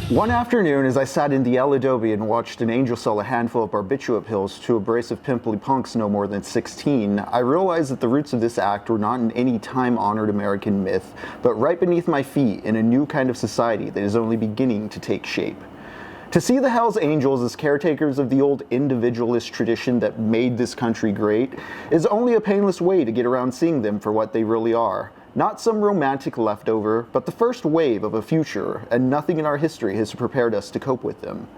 One afternoon, as I sat in the El Adobe and watched an angel sell a handful of barbiturate pills to a brace of pimply punks no more than 16, I realized that the roots of this act were not in any time-honored American myth, but right beneath my feet in a new kind of society that is only beginning to take shape. To see the Hells Angels as caretakers of the old individualist tradition that made this country great is only a painless way to get around seeing them for what they really are. Not some romantic leftover, but the first wave of a future, and nothing in our history has prepared us to cope with them.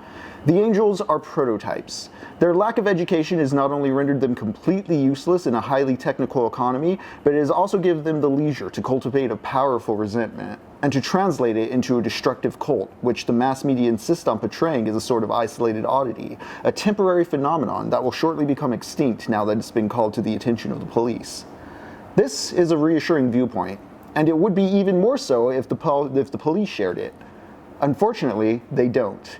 The Angels are prototypes. Their lack of education has not only rendered them completely useless in a highly technical economy, but it has also given them the leisure to cultivate a powerful resentment, and to translate it into a destructive cult, which the mass media insist on portraying as a sort of isolated oddity, a temporary phenomenon that will shortly become extinct now that it's been called to the attention of the police. This is a reassuring viewpoint, and it would be even more so if the police shared it. Unfortunately, they don't.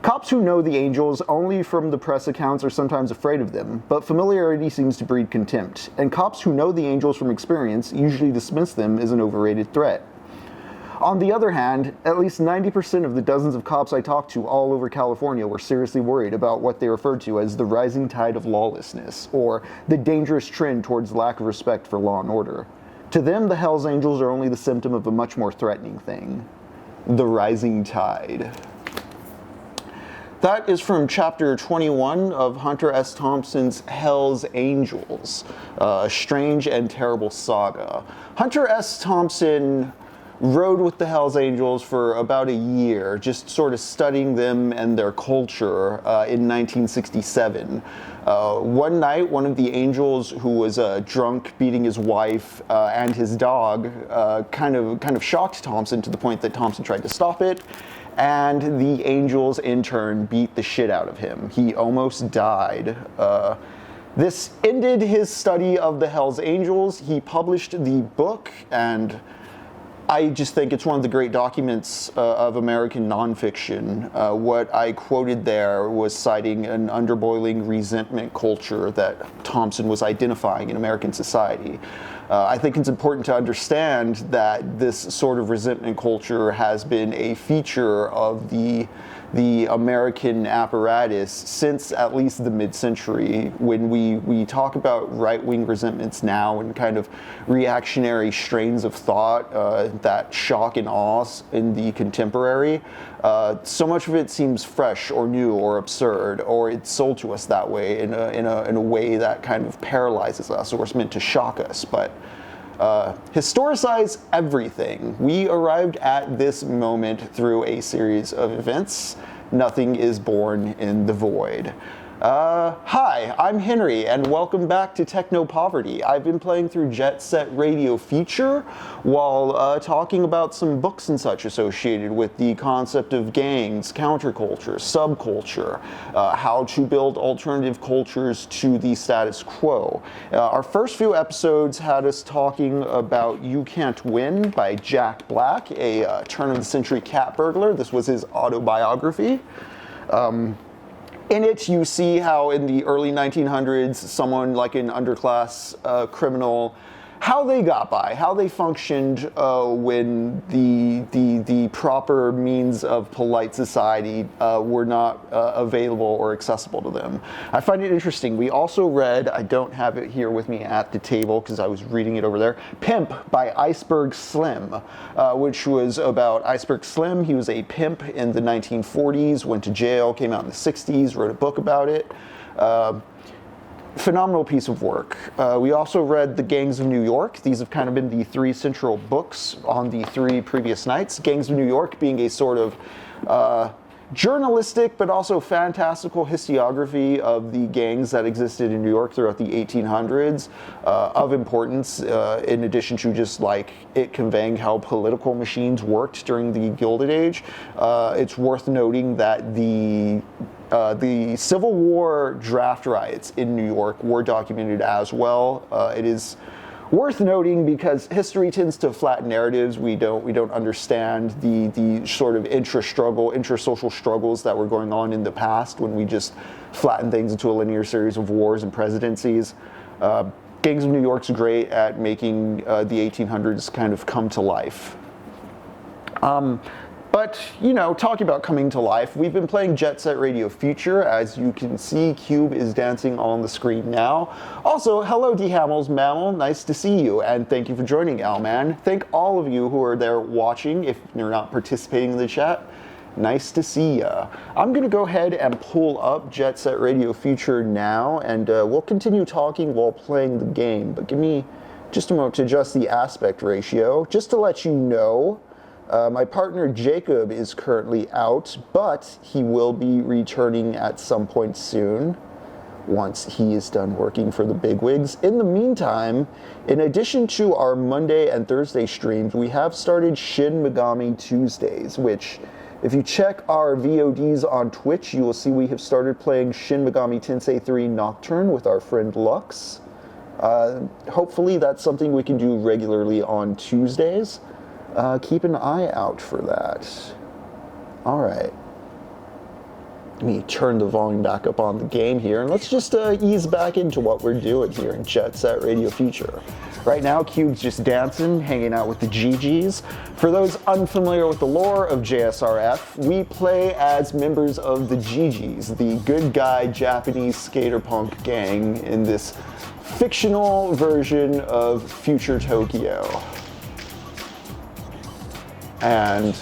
Cops who know the Angels only from the press accounts are sometimes afraid of them, but familiarity seems to breed contempt, and cops who know the Angels from experience usually dismiss them as an overrated threat. On the other hand, at least 90% of the dozens of cops I talked to all over California were seriously worried about what they referred to as the rising tide of lawlessness, or the dangerous trend towards lack of respect for law and order. To them, the Hells Angels are only the symptom of a much more threatening thing: the rising tide. That is from chapter 21 of Hunter S. Thompson's Hells Angels, a strange and terrible saga. Hunter S. Thompson rode with the Hells Angels for about a year, just sort of studying them and their culture in 1967. One night, one of the Angels, who was drunk, beating his wife and his dog, kind of shocked Thompson to the point that Thompson tried to stop it, and the Angels in turn beat the shit out of him. He almost died. This ended his study of the Hells Angels. He published the book, and I just think it's one of the great documents of American nonfiction. What I quoted there was citing an underboiling resentment culture that Thompson was identifying in American society. I think it's important to understand that this sort of resentment culture has been a feature of the American apparatus since at least the mid-century. When we talk about right-wing resentments now and kind of reactionary strains of thought that shock and awe in the contemporary, so much of it seems fresh or new or absurd, or it's sold to us that way in a way that kind of paralyzes us, or it's meant to shock us. But historicize everything. We arrived at this moment through a series of events. Nothing is born in the void. Hi, I'm Henry, and welcome back to TechnoPoverty. I've been playing through Jet Set Radio Feature while talking about some books and such associated with the concept of gangs, counterculture, subculture, how to build alternative cultures to the status quo. Our first few episodes had us talking about You Can't Win by Jack Black, a turn-of-the-century cat burglar. This was his autobiography. In it, you see how in the early 1900s, someone like an underclass criminal, how they got by, how they functioned when the proper means of polite society were not available or accessible to them. I find it interesting. We also read, I don't have it here with me at the table because I was reading it over there, Pimp by Iceberg Slim, which was about Iceberg Slim. He was a pimp in the 1940s, went to jail, came out in the 60s, wrote a book about it. Phenomenal piece of work. We also read The Gangs of New York. These have kind of been the three central books on the three previous nights. Gangs of New York being a sort of journalistic but also fantastical historiography of the gangs that existed in New York throughout the 1800s, of importance in addition to just like it conveying how political machines worked during the Gilded Age. It's worth noting that the Civil War draft riots in New York were documented as well. It is worth noting because history tends to flatten narratives. We don't understand the sort of intra-social struggles that were going on in the past when we just flatten things into a linear series of wars and presidencies. Gangs of New York's great at making the 1800s kind of come to life. But But, you know, talking about coming to life, we've been playing Jet Set Radio Future. As you can see, Cube is dancing on the screen now. Also, hello D Hamels Mammal, nice to see you, and thank you for joining, Alman. Thank all of you who are there watching, if you're not participating in the chat. Nice to see ya. I'm gonna go ahead and pull up Jet Set Radio Future now, and we'll continue talking while playing the game, but give me just a moment to adjust the aspect ratio. Just to let you know, my partner Jacob is currently out, but he will be returning at some point soon once he is done working for the bigwigs. In the meantime, in addition to our Monday and Thursday streams, we have started Shin Megami Tuesdays, which, if you check our VODs on Twitch, you will see we have started playing Shin Megami Tensei 3 Nocturne with our friend Lux. Hopefully that's something we can do regularly on Tuesdays. Keep an eye out for that. All right. Let me turn the volume back up on the game here, and let's just ease back into what we're doing here in Jet Set Radio Future. Right now, Cube's just dancing, hanging out with the GGs. For those unfamiliar with the lore of JSRF, we play as members of the GGs, the good guy Japanese skater punk gang in this fictional version of future Tokyo. And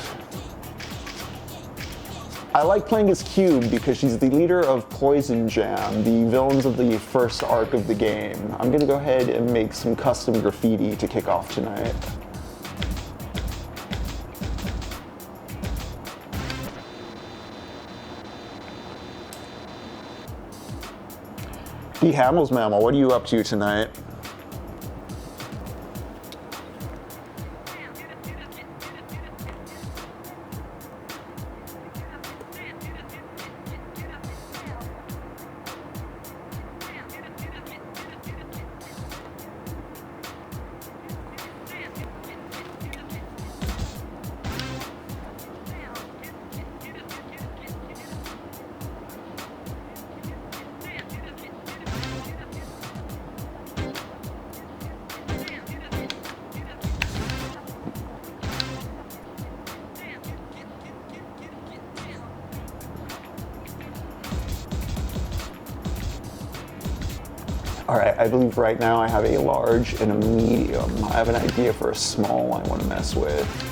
I like playing as Cube because she's the leader of Poison Jam, the villains of the first arc of the game. I'm gonna go ahead and make some custom graffiti to kick off tonight. D Hamels Mammal, what are you up to tonight? All right, I believe right now I have a large and a medium. I have an idea for a small one I want to mess with.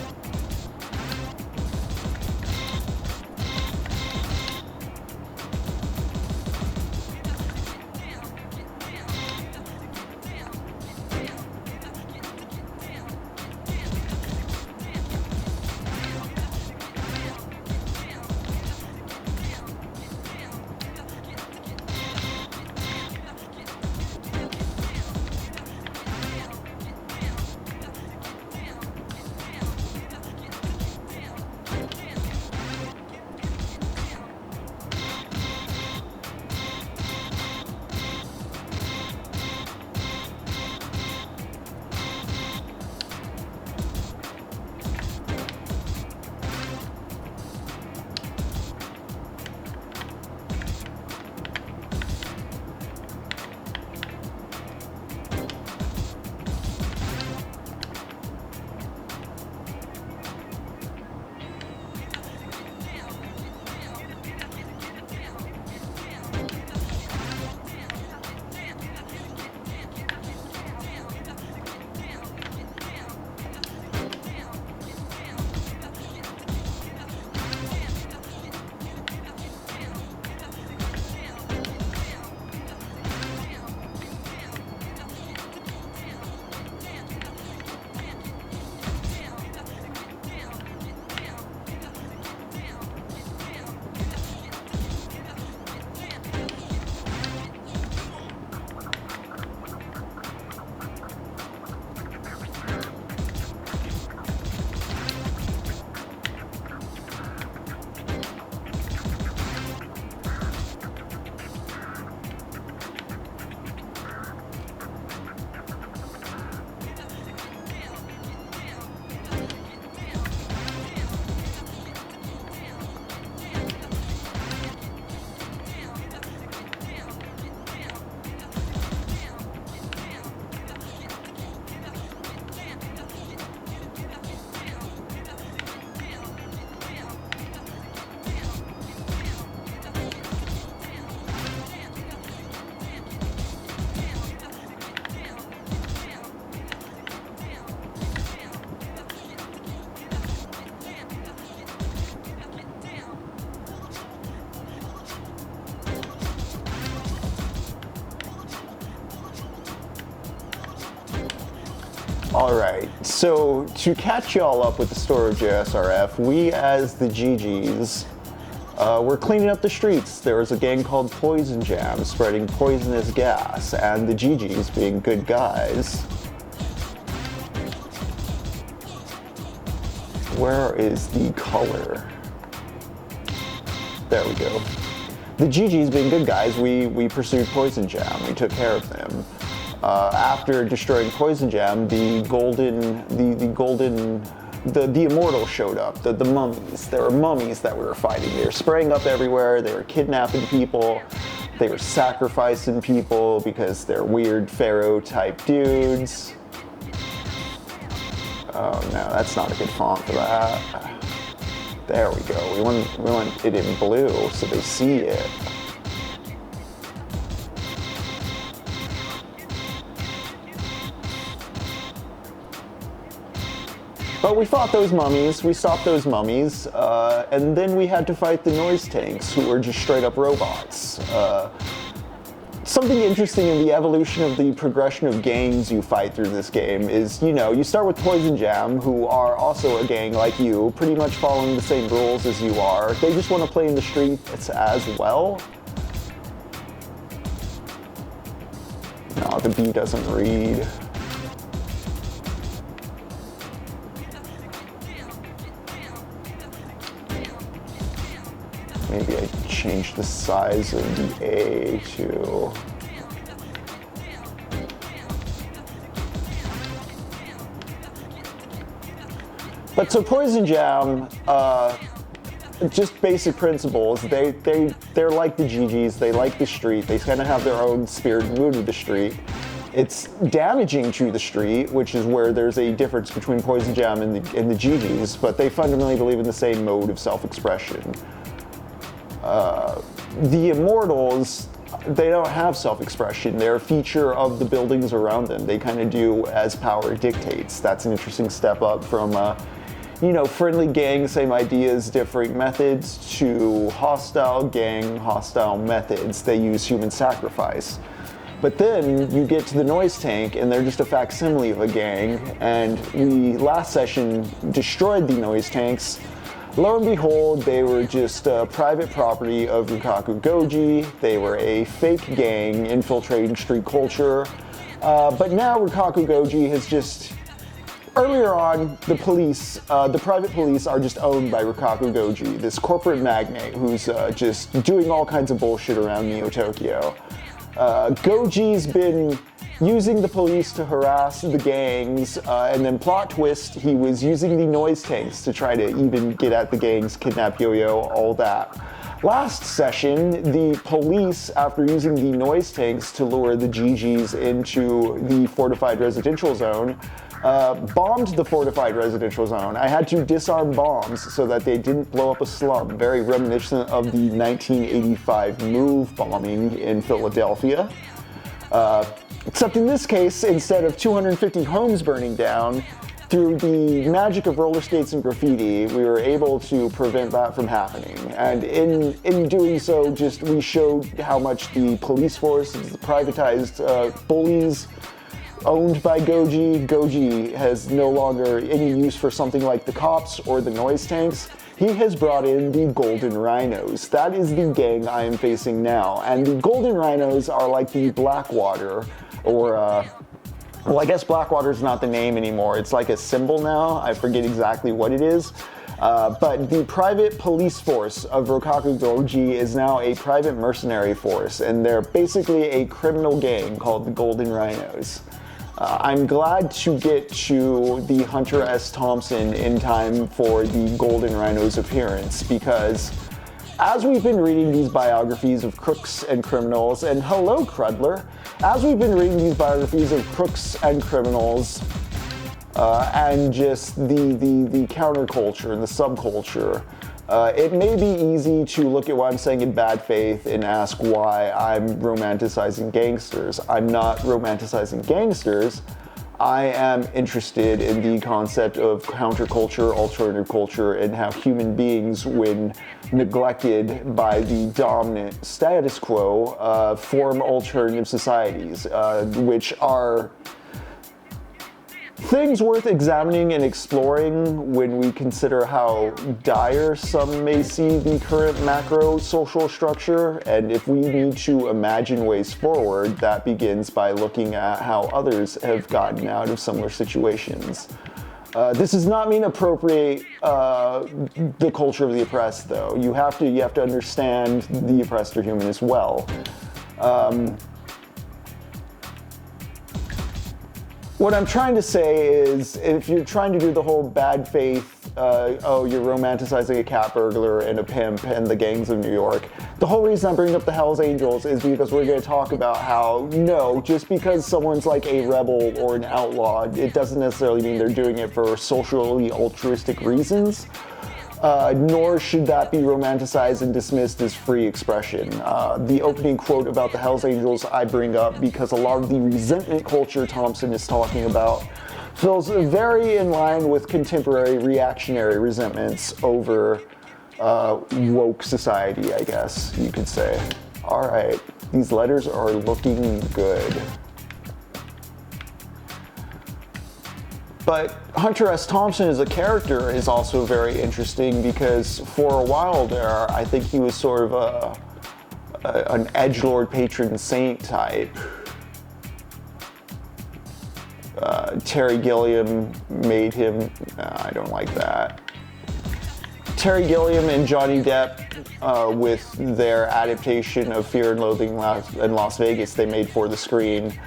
Alright, so to catch y'all up with the story of JSRF, we as the GGs, we're cleaning up the streets. There was a gang called Poison Jam spreading poisonous gas, and the GGs, being good guys. Where is the color? There we go. The GGs, being good guys, we pursued Poison Jam. We took care of them. After destroying Poison Jam, the immortal showed up, the mummies. There were mummies that we were fighting. They were spraying up everywhere, they were kidnapping people, they were sacrificing people because they're weird pharaoh type dudes. Oh no, that's not a good font for that. There we go, we want it in blue so they see it. But we fought those mummies, we stopped those mummies, and then we had to fight the noise tanks, who were just straight up robots. Something interesting in the evolution of the progression of gangs you fight through this game is, you know, you start with Poison Jam, who are also a gang like you, pretty much following the same rules as you are. They just want to play in the streets as well. No, the B doesn't read. Maybe I change the size of the A to... But so Poison Jam, just basic principles, they're like the GGs, they like the street, they kind of have their own spirit and mood with the street. It's damaging to the street, which is where there's a difference between Poison Jam and the GGs, but they fundamentally believe in the same mode of self-expression. The Immortals, they don't have self-expression. They're a feature of the buildings around them. They kind of do as power dictates. That's an interesting step up from, you know, friendly gang, same ideas, different methods, to hostile gang, hostile methods. They use human sacrifice. But then you get to the noise tank and they're just a facsimile of a gang, and we last session destroyed the noise tanks. Lo and behold, they were just private property of Rukaku Goji. They were a fake gang infiltrating street culture. But now Rukaku Goji has just... Earlier on, the police, the private police are just owned by Rukaku Goji, this corporate magnate who's just doing all kinds of bullshit around Neo Tokyo. Goji's been using the police to harass the gangs, and then plot twist, he was using the noise tanks to try to even get at the gangs, kidnap Yo-Yo, all that. Last session, the police, after using the noise tanks to lure the GGs into the fortified residential zone, bombed the fortified residential zone. I had to disarm bombs so that they didn't blow up a slum, very reminiscent of the 1985 MOVE bombing in Philadelphia. Except in this case, instead of 250 homes burning down, through the magic of roller skates and graffiti, we were able to prevent that from happening. And in doing so, just we showed how much the police force is the privatized bullies owned by Goji. Goji has no longer any use for something like the cops or the noise tanks. He has brought in the Golden Rhinos. That is the gang I am facing now. And the Golden Rhinos are like the Blackwater, or well, I guess Blackwater is not the name anymore. It's like a symbol now. I forget exactly what it is. But the private police force of Rukaku Goji is now a private mercenary force, and they're basically a criminal gang called the Golden Rhinos. I'm glad to get to the Hunter S. Thompson in time for the Golden Rhino's appearance, because as we've been reading these biographies of crooks and criminals, and hello Crudler, as we've been reading these biographies of crooks and criminals, and just the counterculture and the subculture, it may be easy to look at what I'm saying in bad faith and ask why I'm romanticizing gangsters. I'm not romanticizing gangsters. I am interested in the concept of counterculture, alternative culture, and how human beings, when neglected by the dominant status quo, form alternative societies, which are things worth examining and exploring when we consider how dire some may see the current macro social structure, and if we need to imagine ways forward, that begins by looking at how others have gotten out of similar situations. This does not mean appropriate the culture of the oppressed, though. You have to understand the oppressed are human as well. What I'm trying to say is, if you're trying to do the whole bad faith, you're romanticizing a cat burglar and a pimp and the gangs of New York, the whole reason I'm bringing up the Hells Angels is because we're going to talk about how, no, just because someone's like a rebel or an outlaw, it doesn't necessarily mean they're doing it for socially altruistic reasons. Nor should that be romanticized and dismissed as free expression. The opening quote about the Hells Angels I bring up because a lot of the resentment culture Thompson is talking about feels very in line with contemporary reactionary resentments over woke society, I guess you could say. All right, these letters are looking good. But Hunter S. Thompson as a character is also very interesting because for a while there, I think he was sort of an edgelord patron saint type. Terry Gilliam made him, I don't like that. Terry Gilliam and Johnny Depp, with their adaptation of Fear and Loathing in Las Vegas they made for the screen,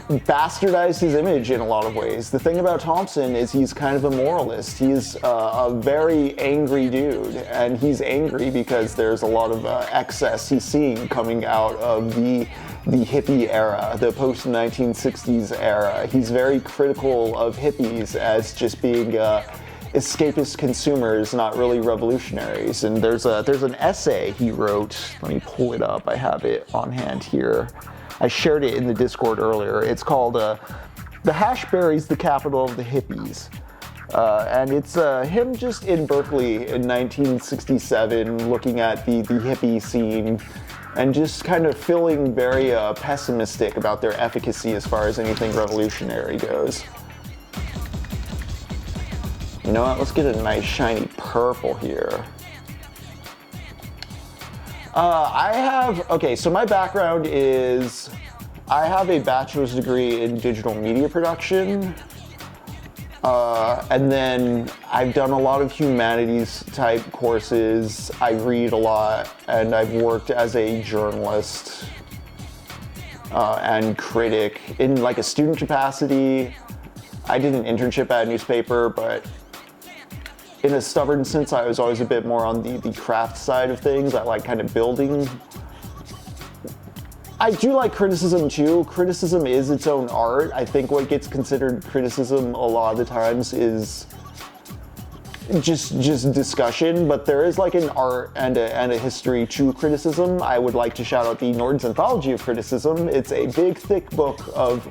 bastardized his image in a lot of ways. The thing about Thompson is he's kind of a moralist. He's a very angry dude, and he's angry because there's a lot of excess he's seeing coming out of the hippie era, the post-1960s era. He's very critical of hippies as just being escapist consumers, not really revolutionaries. And there's an essay he wrote. Let me pull it up. I have it on hand here. I shared it in the Discord earlier. It's called The Hashberry's the Capital of the Hippies. And it's him just in Berkeley in 1967 looking at the hippie scene and just kind of feeling very pessimistic about their efficacy as far as anything revolutionary goes. You know what? Let's get a nice shiny purple here. So my background is, I have a bachelor's degree in digital media production, and then I've done a lot of humanities type courses. I read a lot, and I've worked as a journalist and critic in like a student capacity. I did an internship at a newspaper, but in a stubborn sense, I was always a bit more on the craft side of things. I like kind of building. I do like criticism too. Criticism is its own art. I think what gets considered criticism a lot of the times is just discussion, but there is like an art and a history to criticism. I would like to shout out the Norton's Anthology of Criticism. It's a big, thick book of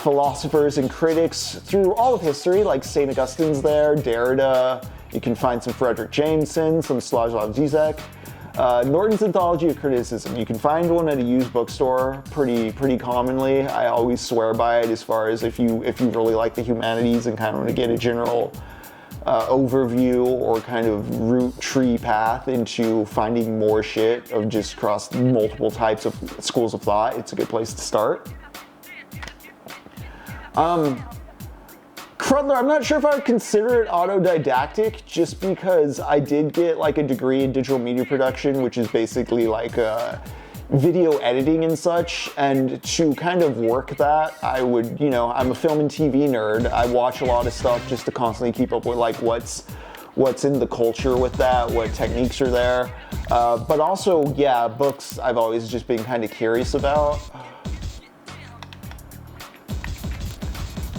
philosophers and critics through all of history, like St. Augustine's there, Derrida. You can find some Frederick Jameson, some Slavoj Zizek. Norton's Anthology of Criticism. You can find one at a used bookstore pretty commonly. I always swear by it as far as if you really like the humanities and kind of want to get a general overview or kind of root tree path into finding more shit of just across multiple types of schools of thought. It's a good place to start. Crudler, I'm not sure if I would consider it autodidactic, just because I did get like a degree in digital media production, which is basically like video editing and such, and to kind of work that, I would, I'm a film and TV nerd. I watch a lot of stuff just to constantly keep up with like what's in the culture with that, what techniques are there. But also, yeah, books I've always just been kind of curious about.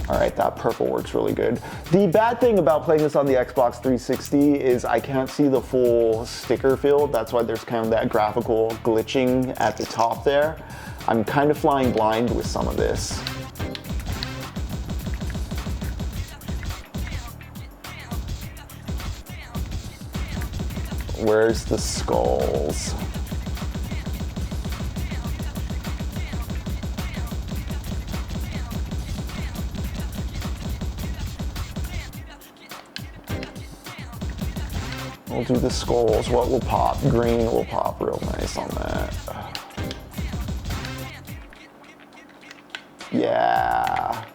All right, that purple works really good. The bad thing about playing this on the Xbox 360 is I can't see the full sticker field. That's why there's kind of that graphical glitching at the top there. I'm kind of flying blind with some of this. Where's the skulls? We'll do the skulls. What will pop? Green will pop real nice on that. Yeah.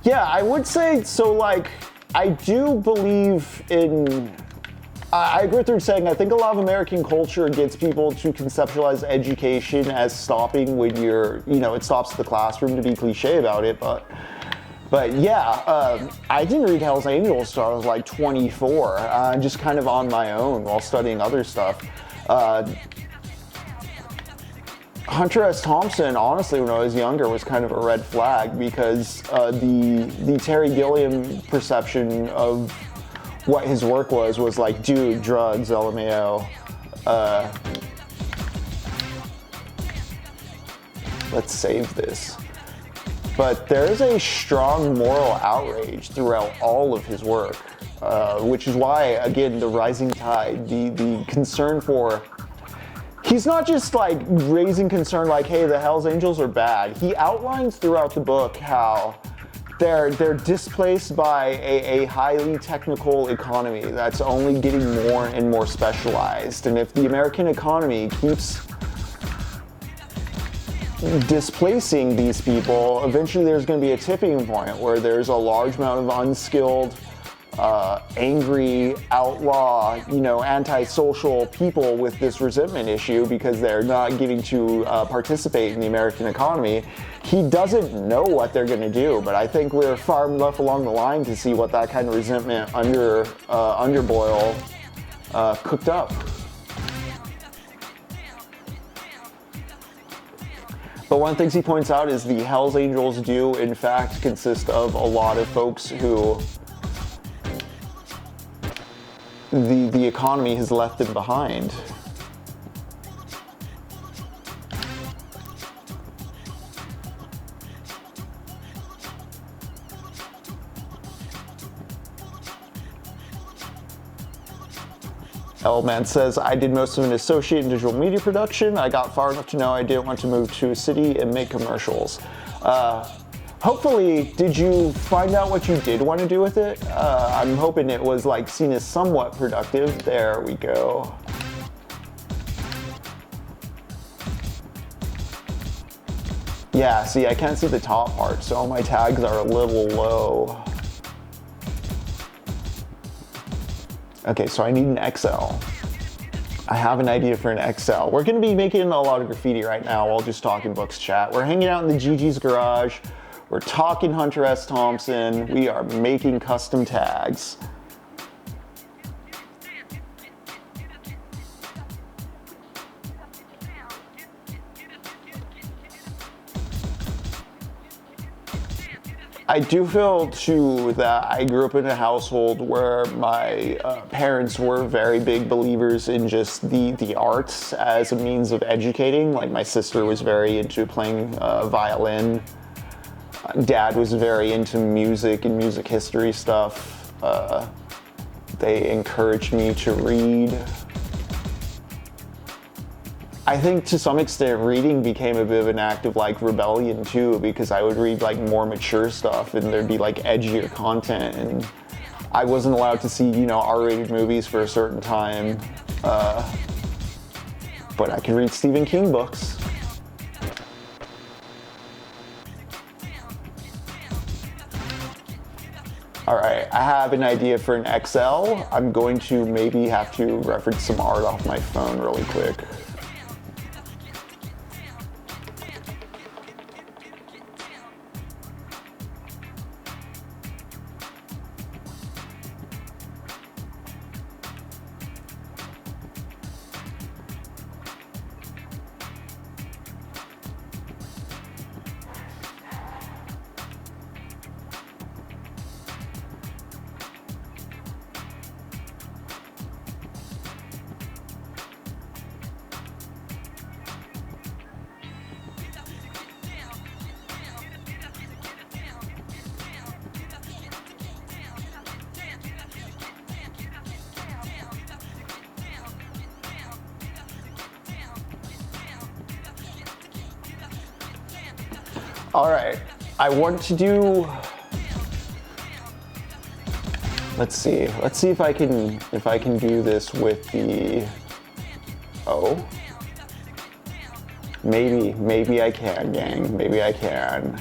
Yeah, I would say, so like, I do believe in, I agree with what you're saying. I think a lot of American culture gets people to conceptualize education as stopping when you're, it stops at the classroom, to be cliche about it, but yeah, I didn't read Hell's Angels until I was like 24, just kind of on my own while studying other stuff. Hunter S. Thompson, honestly, when I was younger, was kind of a red flag because the Terry Gilliam perception of what his work was like, dude, drugs, LMAO. Let's save this. But there is a strong moral outrage throughout all of his work, which is why, again, the rising tide, the concern for... He's not just like raising concern like, hey, the Hells Angels are bad. He outlines throughout the book how they're displaced by a highly technical economy that's only getting more and more specialized. And if the American economy keeps displacing these people, eventually there's going to be a tipping point where there's a large amount of unskilled, angry, outlaw, antisocial people with this resentment issue because they're not getting to participate in the American economy. He doesn't know what they're going to do, but I think we're far enough along the line to see what that kind of resentment underboil cooked up. But one of the things he points out is the Hells Angels do, in fact, consist of a lot of folks who the economy has left them behind. L-Man says, I did most of an associate in digital media production. I got far enough to know I didn't want to move to a city and make commercials. Hopefully, did you find out what you did want to do with it? I'm hoping it was like seen as somewhat productive. There we go. Yeah, see, I can't see the top part, so all my tags are a little low. Okay, so I need an XL. I have an idea for an XL. We're gonna be making a lot of graffiti right now while just talking books chat. We're hanging out in the GG's garage. We're talking Hunter S. Thompson. We are making custom tags. I do feel too that I grew up in a household where my parents were very big believers in just the arts as a means of educating. Like my sister was very into playing violin. Dad was very into music and music history stuff. They encouraged me to read. I think to some extent reading became a bit of an act of like rebellion too, because I would read like more mature stuff and there'd be like edgier content, and I wasn't allowed to see, R-rated movies for a certain time. But I could read Stephen King books. All right, I have an idea for an XL. I'm going to maybe have to reference some art off my phone really quick. All right, I want to do. Let's see if I can do this with the. Oh. Maybe I can, gang. Maybe I can.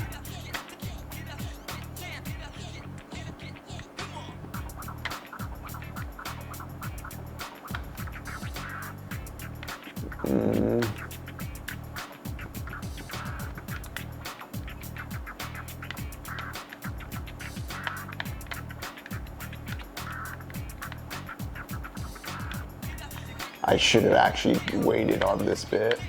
I should have actually waited on this bit.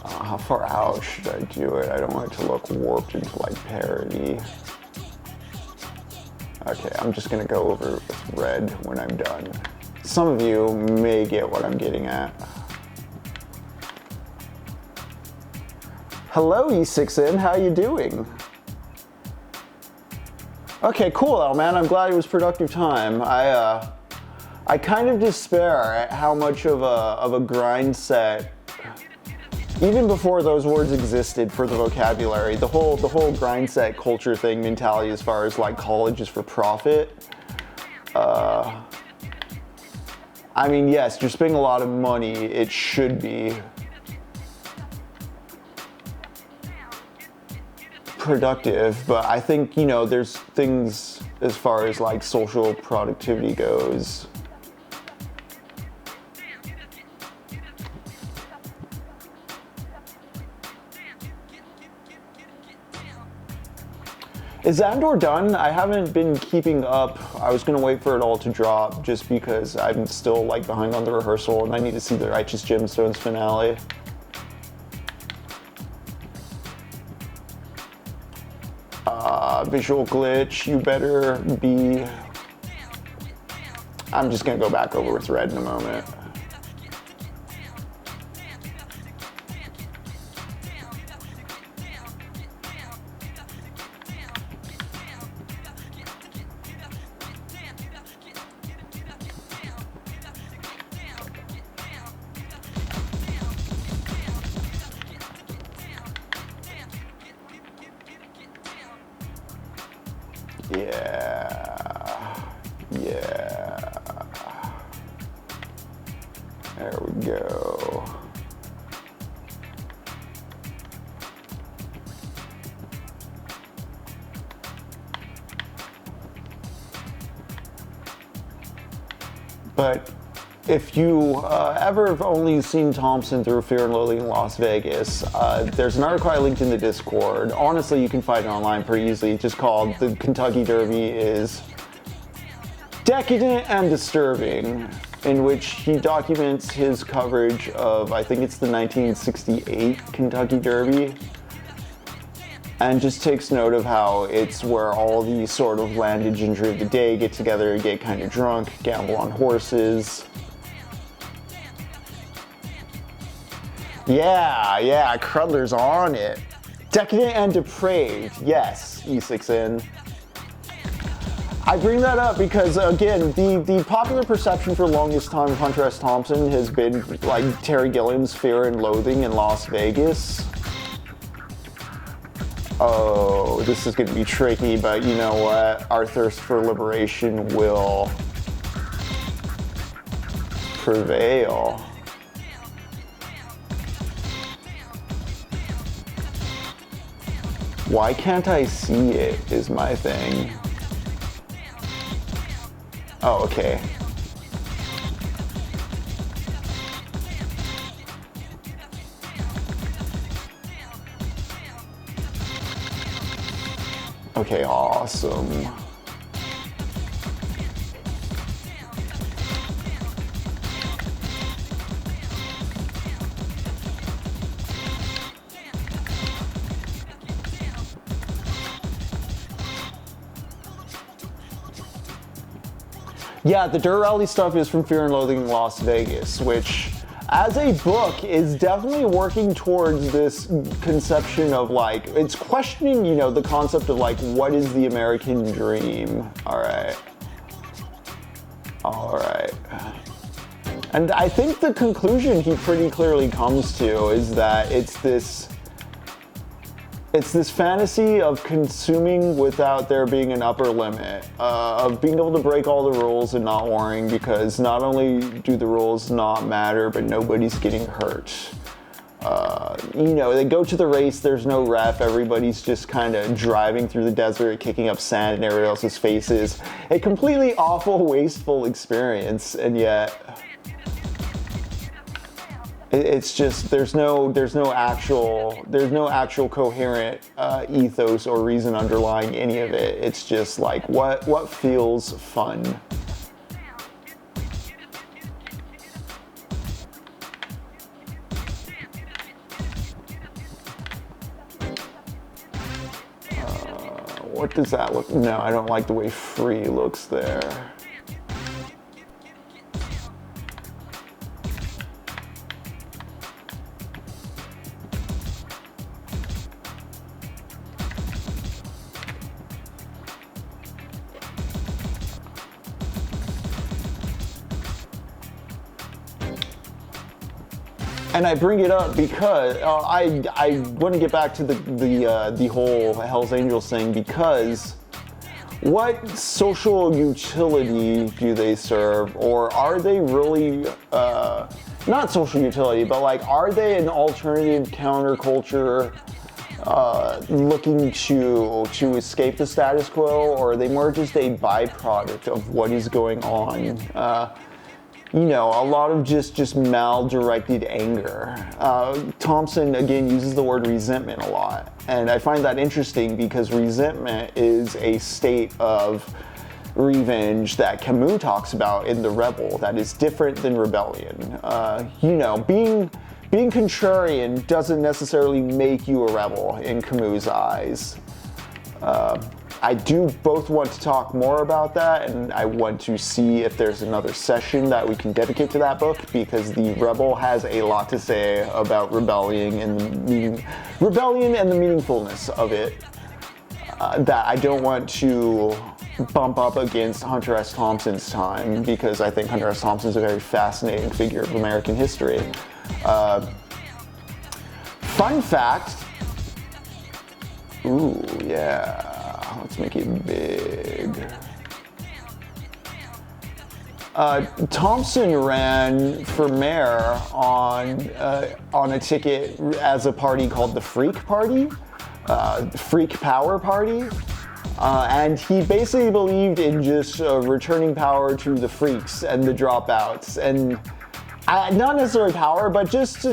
How far out should I do it? I don't want it to look warped into like parody. Okay, I'm just gonna go over it with red when I'm done. Some of you may get what I'm getting at. Hello, E6N, how you doing? Okay, cool, El man. I'm glad it was productive time. I kind of despair at how much of a grind set, even before those words existed for the vocabulary, the whole grind set culture thing mentality as far as like college is for profit. I mean, yes, you're spending a lot of money. It should be productive, but I think, you know, there's things as far as like social productivity goes. Is Andor done? I haven't been keeping up. I was gonna wait for it all to drop just because I'm still like behind on the rehearsal and I need to see the Righteous Gemstones finale. Visual glitch, you better be. I'm just gonna go back over with red in a moment. Yeah. There we go. But if you ever have only seen Thompson through Fear and Loathing in Las Vegas, there's an article I linked in the Discord. Honestly, you can find it online pretty easily. It's just called "The Kentucky Derby is Decadent and Disturbing," in which he documents his coverage of, I think it's the 1968 Kentucky Derby, and just takes note of how it's where all the sort of landed gentry of the day get together, get kind of drunk, gamble on horses. Yeah, Crudler's on it. Decadent and depraved, yes, E6N. I bring that up because, again, the popular perception for the longest time of Hunter S. Thompson has been like Terry Gilliam's Fear and Loathing in Las Vegas. Oh, this is gonna be tricky, but you know what? Our thirst for liberation will prevail. Why can't I see it is my thing. Oh, okay. Okay, awesome. Yeah, the Dirt Rally stuff is from Fear and Loathing in Las Vegas, which, as a book, is definitely working towards this conception of, like, it's questioning, you know, the concept of, like, what is the American dream? Alright. And I think the conclusion he pretty clearly comes to is that it's this fantasy of consuming without there being an upper limit, of being able to break all the rules and not worrying, because not only do the rules not matter, but nobody's getting hurt. You know, they go to the race, there's no ref, everybody's just kind of driving through the desert, kicking up sand in everybody else's faces. A completely awful, wasteful experience, and yet it's just there's no actual coherent ethos or reason underlying any of it. It's just like what feels fun. What does that look? No, I don't like the way free looks there. And I bring it up because I want to get back to the whole Hell's Angels thing, because what social utility do they serve, or are they really not social utility, but like, are they an alternative counterculture looking to escape the status quo, or are they more just a byproduct of what is going on? You know, a lot of just mal-directed anger. Thompson, again, uses the word resentment a lot. And I find that interesting because resentment is a state of revenge that Camus talks about in The Rebel that is different than rebellion. You know, being contrarian doesn't necessarily make you a rebel in Camus' eyes. I do both want to talk more about that, and I want to see if there's another session that we can dedicate to that book, because The Rebel has a lot to say about rebellion and the meaningfulness of it, that I don't want to bump up against Hunter S. Thompson's time, because I think Hunter S. Thompson is a very fascinating figure of American history. Fun fact. Ooh, yeah. Let's make it big. Thompson ran for mayor on a ticket as a party called the Freak Party, Freak Power Party, and he basically believed in just returning power to the freaks and the dropouts, and not necessarily power, but just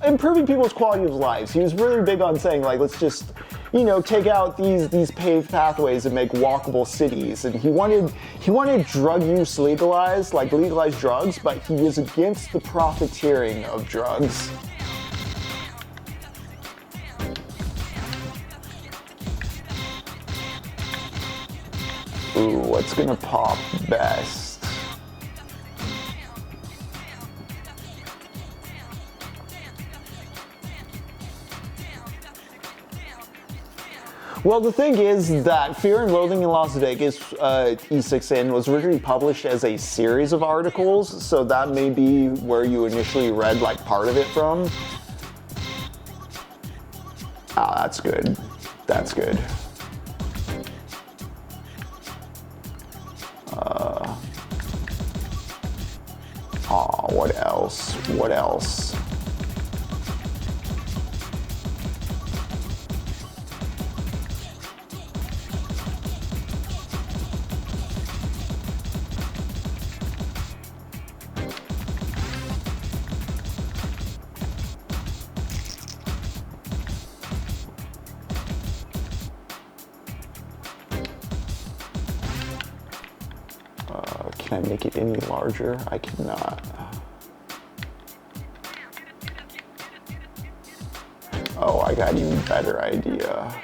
improving people's quality of lives. He was really big on saying, like, let's just, you know, take out these paved pathways and make walkable cities. And he wanted drug use legalized, like legalized drugs, but he was against the profiteering of drugs. Ooh, what's gonna pop best? Well, the thing is that Fear and Loathing in Las Vegas, E6N, was originally published as a series of articles, so that may be where you initially read, like, part of it from. Ah, that's good. That's good. What else? What else? Can I make it any larger? I cannot. Oh, I got an even better idea.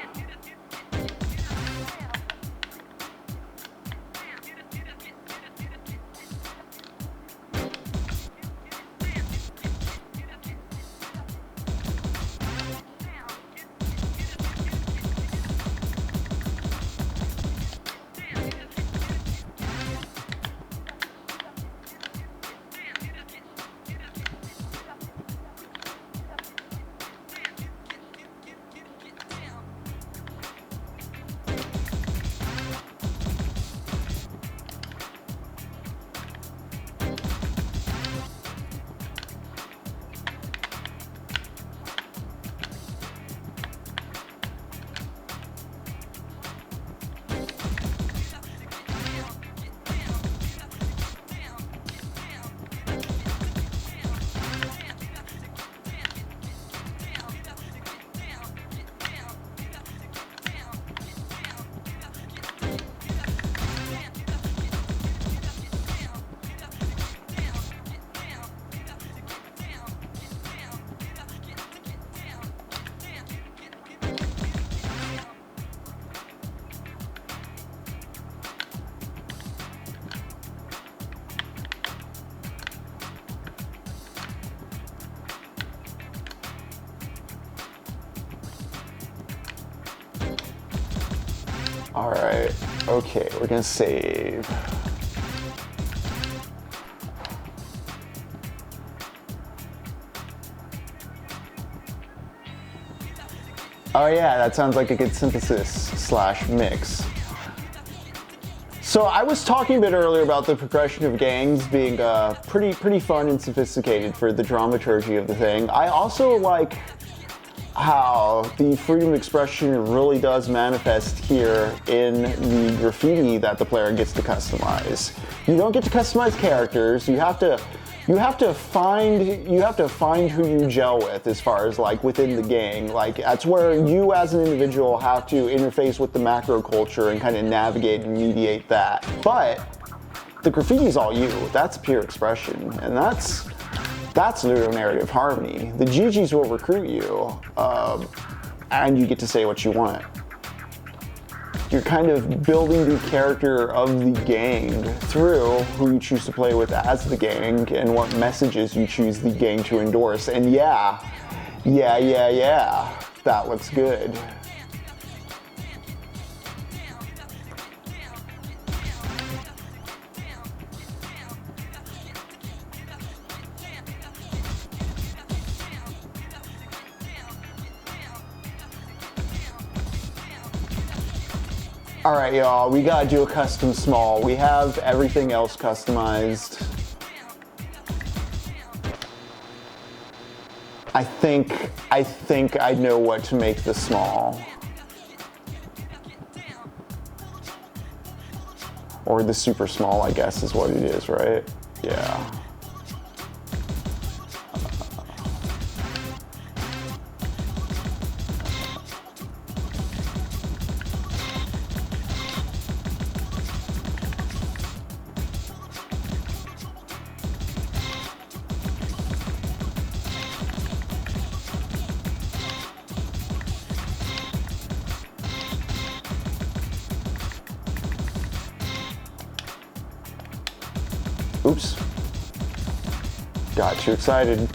All right, okay, we're gonna save. Oh yeah, that sounds like a good synthesis slash mix. So I was talking a bit earlier about the progression of gangs being pretty fun and sophisticated for the dramaturgy of the thing. I also like how the freedom of expression really does manifest here in the graffiti that the player gets to customize. You don't get to customize characters. You have to find who you gel with as far as like within the gang. Like that's where you as an individual have to interface with the macro culture and kind of navigate and mediate that. But the graffiti is all you. That's pure expression, and that's ludonarrative harmony. The GGs will recruit you, and you get to say what you want. You're kind of building the character of the gang through who you choose to play with as the gang and what messages you choose the gang to endorse. And yeah, that looks good. All right, y'all, we gotta do a custom small. We have everything else customized. I think I know what to make the small. Or the super small, I guess is what it is, right? Yeah. Oops. Got too excited.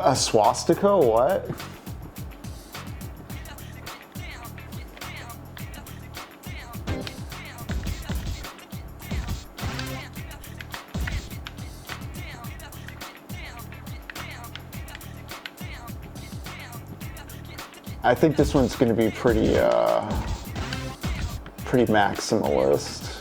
A swastika? What? I think this one's going to be pretty maximalist.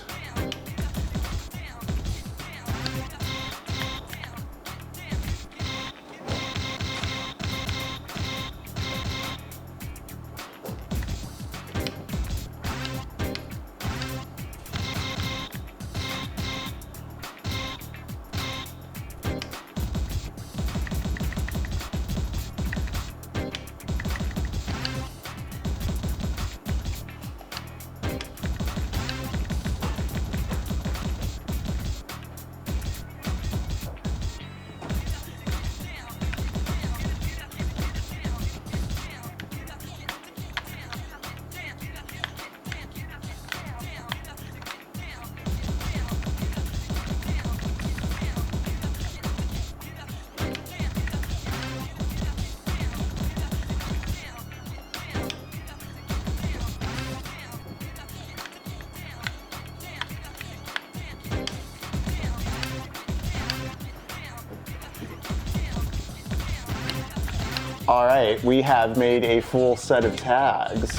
All right, we have made a full set of tags.